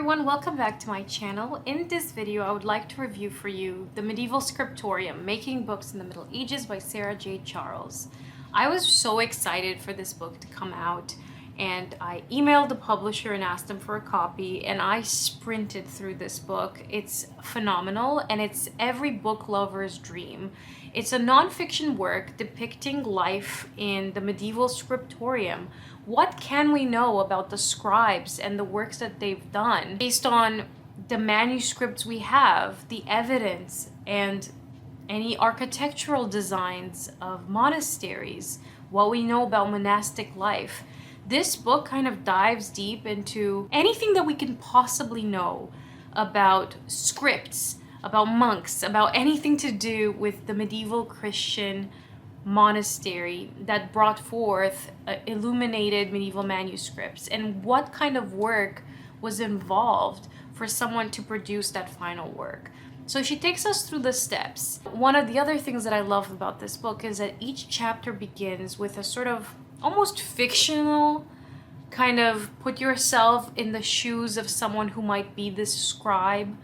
everyone, welcome back to my channel. In this video, I would like to review for you the medieval Scriptorium, Making Books in the Middle Ages by Sarah J. Charles. I was so excited for this book to come out, and I emailed the publisher and asked them for a copy, and I sprinted through this book. It's phenomenal, and it's every book lover's dream. It's a nonfiction work depicting life in the medieval Scriptorium. What can we know about the scribes and the works that they've done based on the manuscripts we have, the evidence, and any architectural designs of monasteries, what we know about monastic life? This book kind of dives deep into anything that we can possibly know about scripts, about monks, about anything to do with the medieval Christian monastery that brought forth illuminated medieval manuscripts, and what kind of work was involved for someone to produce that final work. So she takes us through the steps. One of the other things that I love about this book is that each chapter begins with a sort of almost fictional kind of put yourself in the shoes of someone who might be this scribe,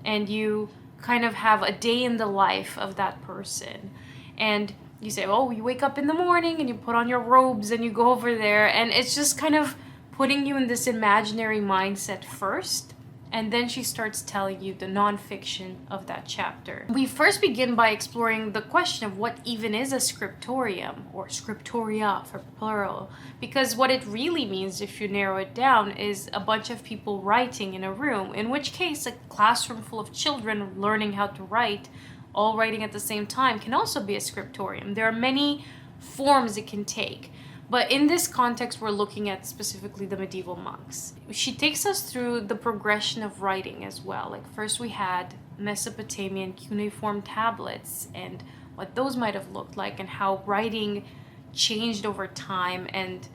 and you kind of have a day in the life of that person. And you say, oh, you wake up in the morning and you put on your robes and you go over there, and it's just kind of putting you in this imaginary mindset first, and then she starts telling you the nonfiction of that chapter. We first begin by exploring the question of what even is a scriptorium, or scriptoria for plural, because what it really means, if you narrow it down, is a bunch of people writing in a room, in which case a classroom full of children learning how to write, all writing at the same time, can also be a scriptorium. There are many forms it can take, but in this context we're looking at specifically the medieval monks. She takes us through the progression of writing as well. Like, first we had Mesopotamian cuneiform tablets and what those might have looked like, and how writing changed over time and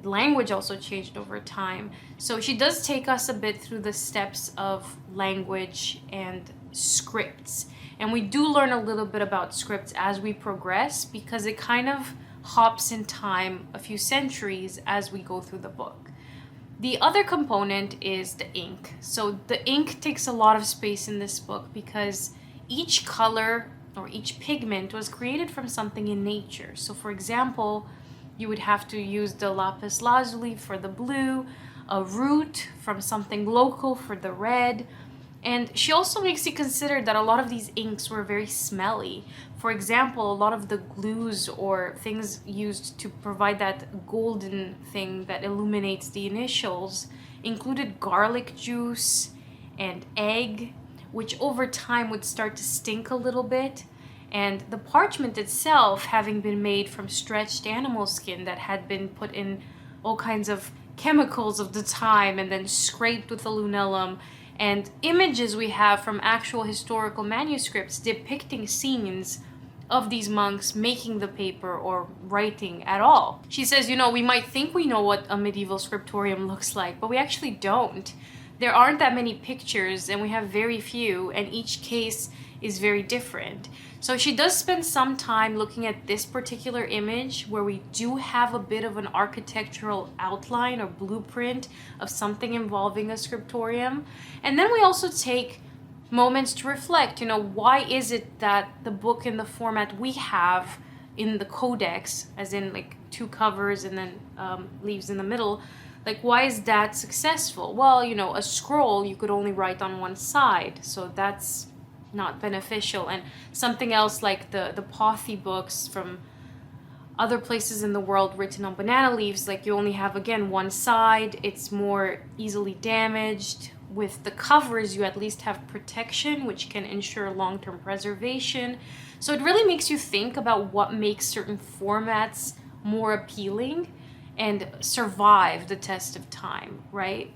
language also changed over time. So she does take us a bit through the steps of language and scripts. And we do learn a little bit about scripts as we progress, because it kind of hops in time a few centuries as we go through the book. The other component is the ink. So the ink takes a lot of space in this book because each color or each pigment was created from something in nature. So for example, you would have to use the lapis lazuli for the blue, a root from something local for the red. And she also makes you consider that a lot of these inks were very smelly. For example, a lot of the glues or things used to provide that golden thing that illuminates the initials included garlic juice and egg, which over time would start to stink a little bit. And the parchment itself, having been made from stretched animal skin that had been put in all kinds of chemicals of the time and then scraped with a lunellum, and images we have from actual historical manuscripts depicting scenes of these monks making the paper or writing at all. She says, we might think we know what a medieval scriptorium looks like, but we actually don't. There aren't that many pictures, and we have very few, and each case is very different. So she does spend some time looking at this particular image where we do have a bit of an architectural outline or blueprint of something involving a scriptorium. And then we also take moments to reflect, why is it that the book in the format we have in the codex, as in like two covers and then leaves in the middle, like, why is that successful? Well, a scroll you could only write on one side, so that's not beneficial. And something else like the pothy books from other places in the world written on banana leaves, like, you only have, again, one side. It's more easily damaged. With the covers, you at least have protection, which can ensure long-term preservation. So it really makes you think about what makes certain formats more appealing and survive the test of time, right?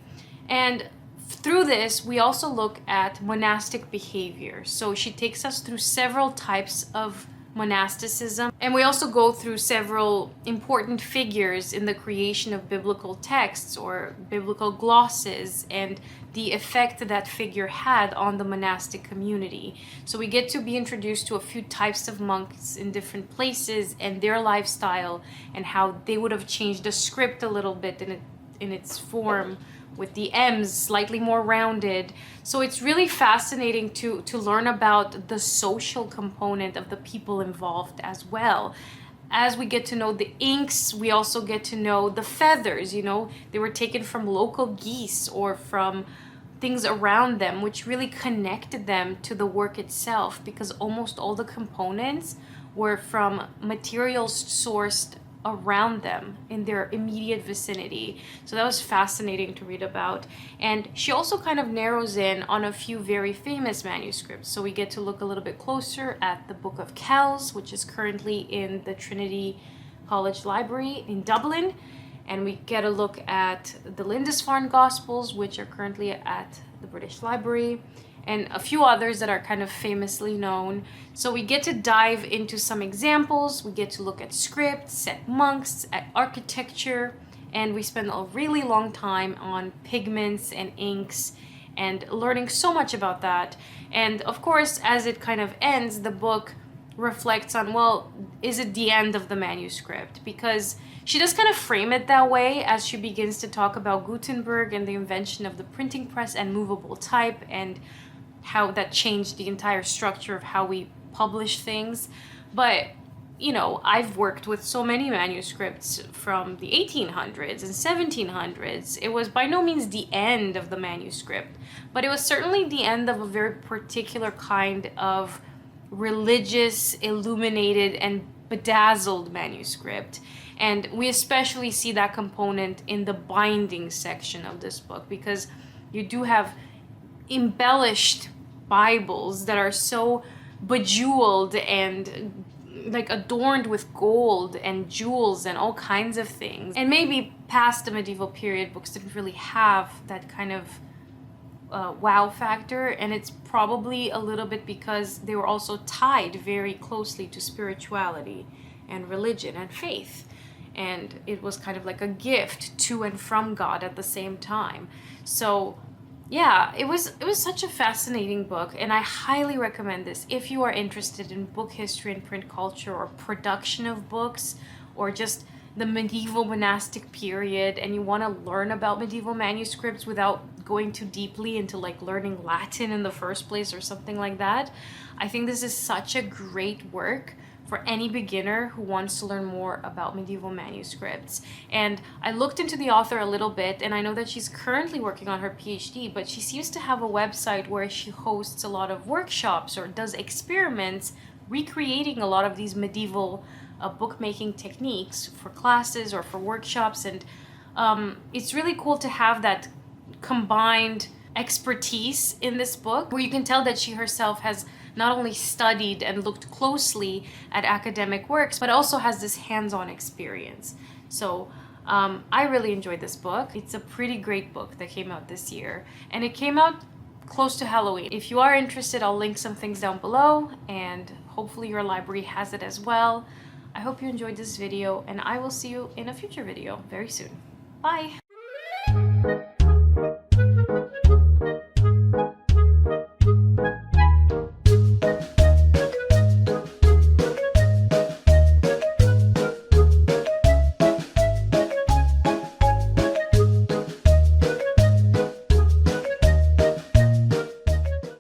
And through this, we also look at monastic behavior. So she takes us through several types of monasticism, and we also go through several important figures in the creation of biblical texts or biblical glosses, and the effect that figure had on the monastic community. So we get to be introduced to a few types of monks in different places and their lifestyle, and how they would have changed the script a little bit in its form with the M's slightly more rounded. So it's really fascinating to learn about the social component of the people involved as well. As we get to know the inks, we also get to know the feathers, you know, they were taken from local geese or from things around them, which really connected them to the work itself, because almost all the components were from materials sourced around them in their immediate vicinity. So that was fascinating to read about. And she also kind of narrows in on a few very famous manuscripts. So we get to look a little bit closer at the Book of Kells, which is currently in the Trinity College Library in Dublin. And we get a look at the Lindisfarne Gospels, which are currently at the British Library, and a few others that are kind of famously known. So we get to dive into some examples, we get to look at scripts, at monks, at architecture, and we spend a really long time on pigments and inks and learning so much about that. And of course, as it kind of ends, the book reflects on, well, is it the end of the manuscript? Because she does kind of frame it that way as she begins to talk about Gutenberg and the invention of the printing press and movable type, and how that changed the entire structure of how we publish things. But, you know, I've worked with so many manuscripts from the 1800s and 1700s. It was by no means the end of the manuscript, but it was certainly the end of a very particular kind of religious, illuminated, and bedazzled manuscript. And we especially see that component in the binding section of this book, because you do have embellished Bibles that are so bejeweled and like adorned with gold and jewels and all kinds of things. And maybe past the medieval period, books didn't really have that kind of wow factor, and it's probably a little bit because they were also tied very closely to spirituality and religion and faith, and it was kind of like a gift to and from God at the same time. So yeah, it was such a fascinating book, and I highly recommend this if you are interested in book history and print culture, or production of books, or just the medieval monastic period, and you want to learn about medieval manuscripts without going too deeply into like learning Latin in the first place or something like that. I think this is such a great work for any beginner who wants to learn more about medieval manuscripts. And I looked into the author a little bit, and I know that she's currently working on her PhD, but she seems to have a website where she hosts a lot of workshops or does experiments recreating a lot of these medieval bookmaking techniques for classes or for workshops. And it's really cool to have that combined expertise in this book, where you can tell that she herself has not only studied and looked closely at academic works, but also has this hands-on experience. So I really enjoyed this book. It's a pretty great book that came out this year, and it came out close to Halloween. If you are interested, I'll link some things down below, and hopefully your library has it as well. I hope you enjoyed this video, and I will see you in a future video very soon. Bye!